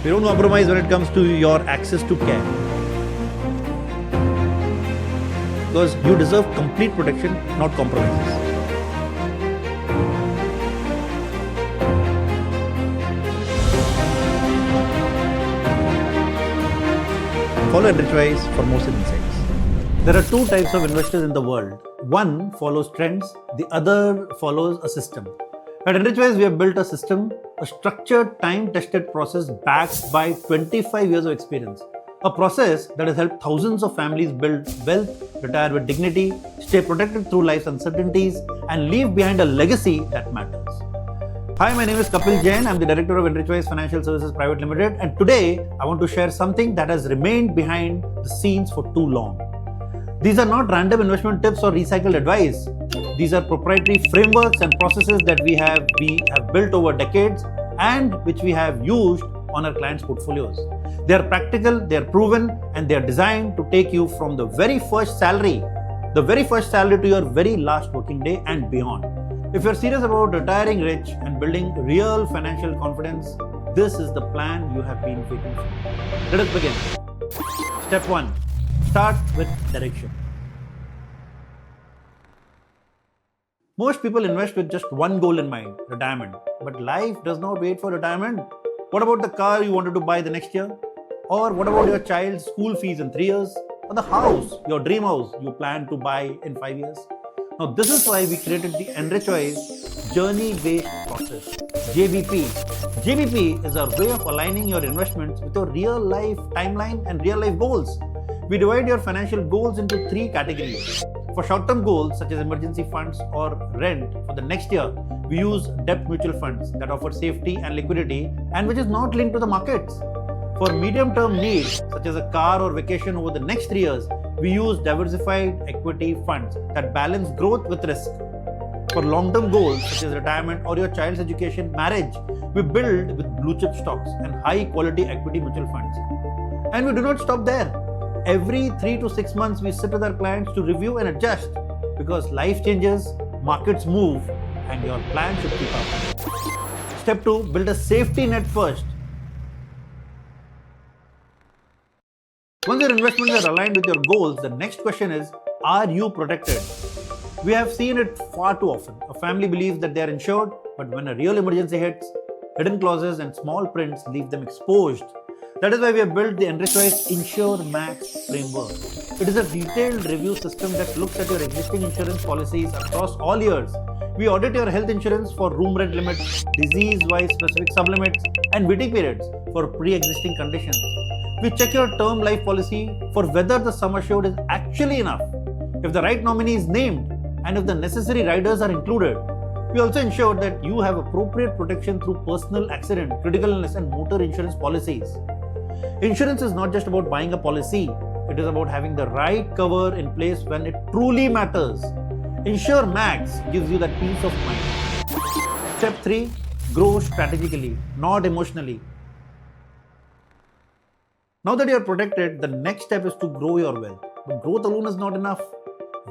We don't compromise when it comes to your access to care. Because you deserve complete protection, not compromises. Follow Enrichwise for more insights. There are two types of investors in the world. One follows trends, the other follows a system. At Enrichwise, we have built a system, a structured, time-tested process backed by 25 years of experience. A process that has helped thousands of families build wealth, retire with dignity, stay protected through life's uncertainties, and leave behind a legacy that matters. Hi, my name is Kapil Jain. I'm the Director of Enrichwise Financial Services Private Limited, and today I want to share something that has remained behind the scenes for too long. These are not random investment tips or recycled advice. These are proprietary frameworks and processes that we have built over decades and which we have used on our clients' portfolios. They are practical, they are proven, and they are designed to take you from the very first salary to your very last working day and beyond. If you're serious about retiring rich and building real financial confidence, this is the plan you have been waiting for. Let us begin. Step 1. Start with direction. Most people invest with just one goal in mind, retirement. But life does not wait for retirement. What about the car you wanted to buy the next year? Or what about your child's school fees in 3 years? Or the house, your dream house you plan to buy in 5 years? Now, this is why we created the Enrichwise Journey-Based Process, JBP. JBP is our way of aligning your investments with your real-life timeline and real-life goals. We divide your financial goals into 3 categories. For short-term goals such as emergency funds or rent for the next year, we use debt mutual funds that offer safety and liquidity and which is not linked to the markets. For medium-term needs such as a car or vacation over the next 3 years, we use diversified equity funds that balance growth with risk. For long-term goals such as retirement or your child's education, marriage, we build with blue-chip stocks and high-quality equity mutual funds. And we do not stop there. Every 3 to 6 months, we sit with our clients to review and adjust because life changes, markets move, and your plan should keep up. Step 2, build a safety net first. Once your investments are aligned with your goals, the next question is, are you protected? We have seen it far too often. A family believes that they are insured, but when a real emergency hits, hidden clauses and small prints leave them exposed. That is why we have built the Enrichwise InsureMax framework. It is a detailed review system that looks at your existing insurance policies across all years. We audit your health insurance for room rent limits, disease-wise specific sublimits, and waiting periods for pre-existing conditions. We check your term life policy for whether the sum assured is actually enough, if the right nominee is named, and if the necessary riders are included. We also ensure that you have appropriate protection through personal accident, critical illness, and motor insurance policies. Insurance is not just about buying a policy, it is about having the right cover in place when it truly matters. InsureMax gives you that peace of mind. Step 3, grow strategically, not emotionally. Now that you are protected, the next step is to grow your wealth. But growth alone is not enough.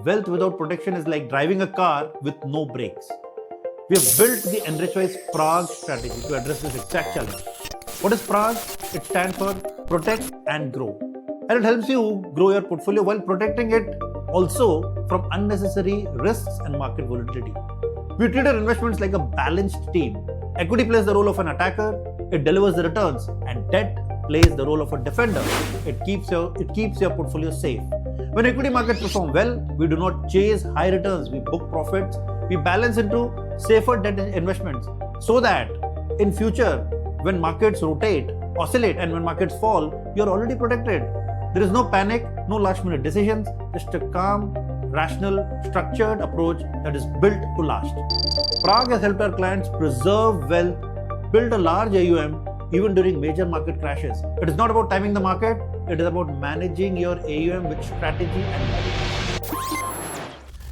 Wealth without protection is like driving a car with no brakes. We have built the Enrichwise PRAG strategy to address this exact challenge. What is PRAG? It stands for Protect and Grow. And it helps you grow your portfolio while protecting it also from unnecessary risks and market volatility. We treat our investments like a balanced team. Equity plays the role of an attacker, it delivers the returns, and debt plays the role of a defender. It keeps your portfolio safe. When equity markets perform well, we do not chase high returns, we book profits, we balance into safer debt investments so that in future, when markets oscillate, and when markets fall, you're already protected. There is no panic, no last minute decisions, just a calm, rational, structured approach that is built to last. PRAG has helped our clients preserve wealth, build a large AUM, even during major market crashes. It is not about timing the market, it is about managing your AUM with strategy and knowledge.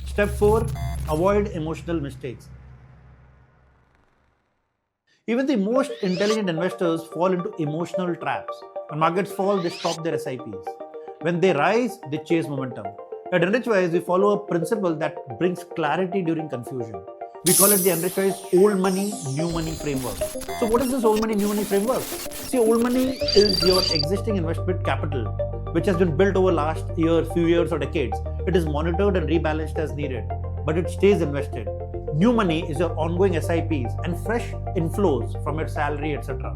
Step 4, avoid emotional mistakes. Even the most intelligent investors fall into emotional traps. When markets fall, they stop their SIPs. When they rise, they chase momentum. At Enrichwise, we follow a principle that brings clarity during confusion. We call it the Enrichwise old money, new money framework. So what is this old money, new money framework? See, old money is your existing investment capital, which has been built over last year, few years or decades. It is monitored and rebalanced as needed, but it stays invested. New money is your ongoing SIPs and fresh inflows from your salary, etc.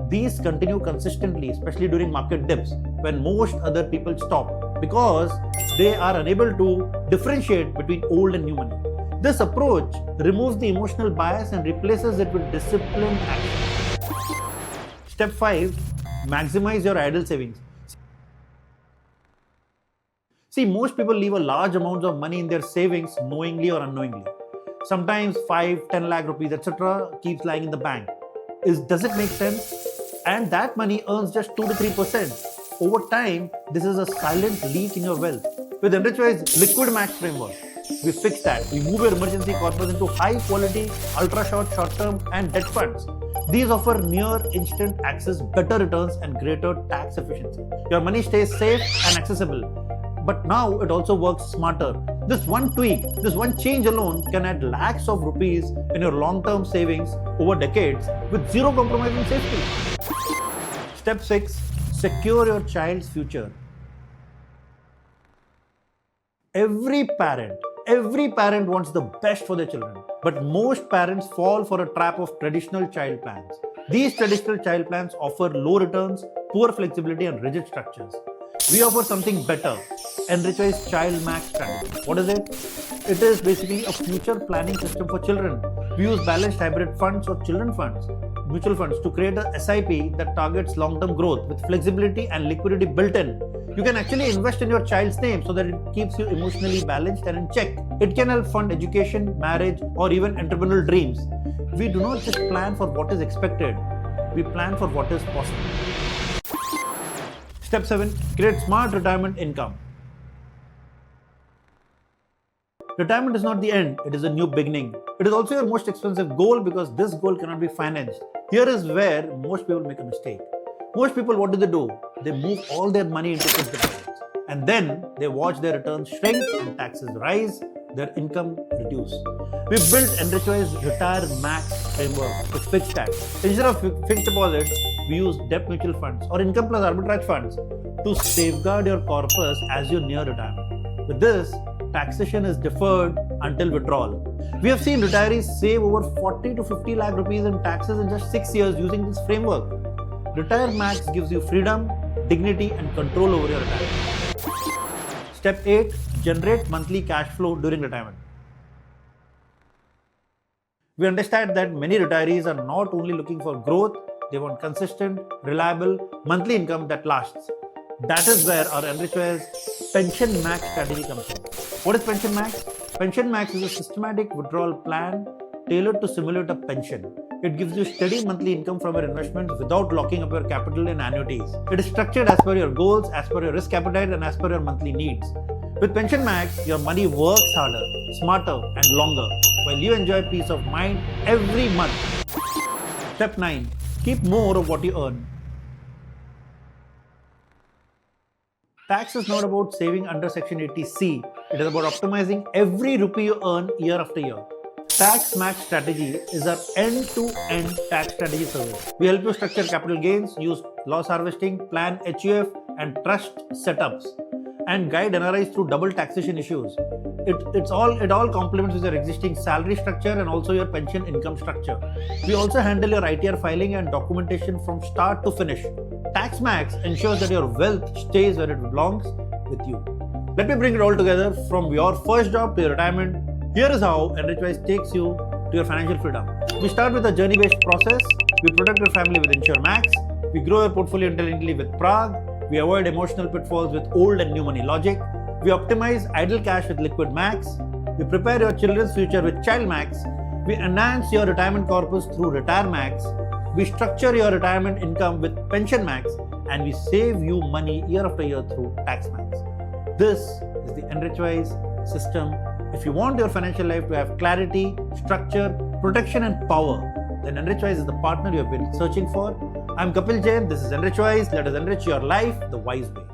These continue consistently, especially during market dips when most other people stop, because they are unable to differentiate between old and new money. This approach removes the emotional bias and replaces it with disciplined action. Step 5. Maximize your idle savings. See, most people leave a large amount of money in their savings knowingly or unknowingly. Sometimes 5, 10 lakh rupees, etc. keeps lying in the bank. Does it make sense? And that money earns just 2 to 3%. Over time, this is a silent leak in your wealth. With Enrichwise LiquidMax framework, we fix that. We move your emergency corpus into high quality, ultra short, short term and debt funds. These offer near instant access, better returns and greater tax efficiency. Your money stays safe and accessible, but now it also works smarter. This one tweak, this one change alone can add lakhs of rupees in your long-term savings over decades with zero compromise in safety. Step 6. Secure your child's future. Every parent wants the best for their children, but most parents fall for a trap of traditional child plans. These traditional child plans offer low returns, poor flexibility and rigid structures. We offer something better, Enrichwise ChildMax strategy. What is it? It is basically a future planning system for children. We use balanced hybrid funds or children funds, mutual funds to create a SIP that targets long-term growth with flexibility and liquidity built in. You can actually invest in your child's name so that it keeps you emotionally balanced and in check. It can help fund education, marriage, or even entrepreneurial dreams. We do not just plan for what is expected, we plan for what is possible. Step 7. Create smart retirement income. Retirement is not the end, it is a new beginning. It is also your most expensive goal because this goal cannot be financed. Here is where most people make a mistake. Most people, what do? They move all their money into fixed deposits. And then they watch their returns shrink and taxes rise, their income reduce. We built Enrichwise RetireMax framework to fix that. Instead of fixed deposits, we use debt mutual funds or income plus arbitrage funds to safeguard your corpus as you near retirement. With this, taxation is deferred until withdrawal. We have seen retirees save over 40 to 50 lakh rupees in taxes in just 6 years using this framework. RetireMax gives you freedom, dignity and control over your retirement. Step 8. Generate monthly cash flow during retirement. We understand that many retirees are not only looking for growth, they want consistent, reliable monthly income that lasts. That is where our Enrichwise PensionMax strategy comes in. What is PensionMax? PensionMax is a systematic withdrawal plan tailored to simulate a pension. It gives you steady monthly income from your investments without locking up your capital in annuities. It is structured as per your goals, as per your risk appetite, and as per your monthly needs. With PensionMax, your money works harder, smarter, and longer, while you enjoy peace of mind every month. Step 9. Keep more of what you earn. Tax is not about saving under Section 80C. It is about optimizing every rupee you earn year after year. TaxMax strategy is our end-to-end tax strategy service. We help you structure capital gains, use loss harvesting, plan HUF and trust setups, and guide NRIs through double taxation issues. It all complements with your existing salary structure and also your pension income structure. We also handle your ITR filing and documentation from start to finish. TaxMax ensures that your wealth stays where it belongs, with you. Let me bring it all together from your first job to your retirement. Here is how Enrichwise takes you to your financial freedom. We start with a journey-based process. We protect your family with InsureMax. We grow your portfolio intelligently with PRAG. We avoid emotional pitfalls with old and new money logic. We optimize idle cash with LiquidMax. We prepare your children's future with ChildMax. We enhance your retirement corpus through RetireMax. We structure your retirement income with PensionMax. And we save you money year after year through TaxMax. This is the Enrichwise system. If you want your financial life to have clarity, structure, protection and power, then Enrichwise is the partner you have been searching for. I'm Kapil Jain, this is Enrichwise. Let us enrich your life the wise way.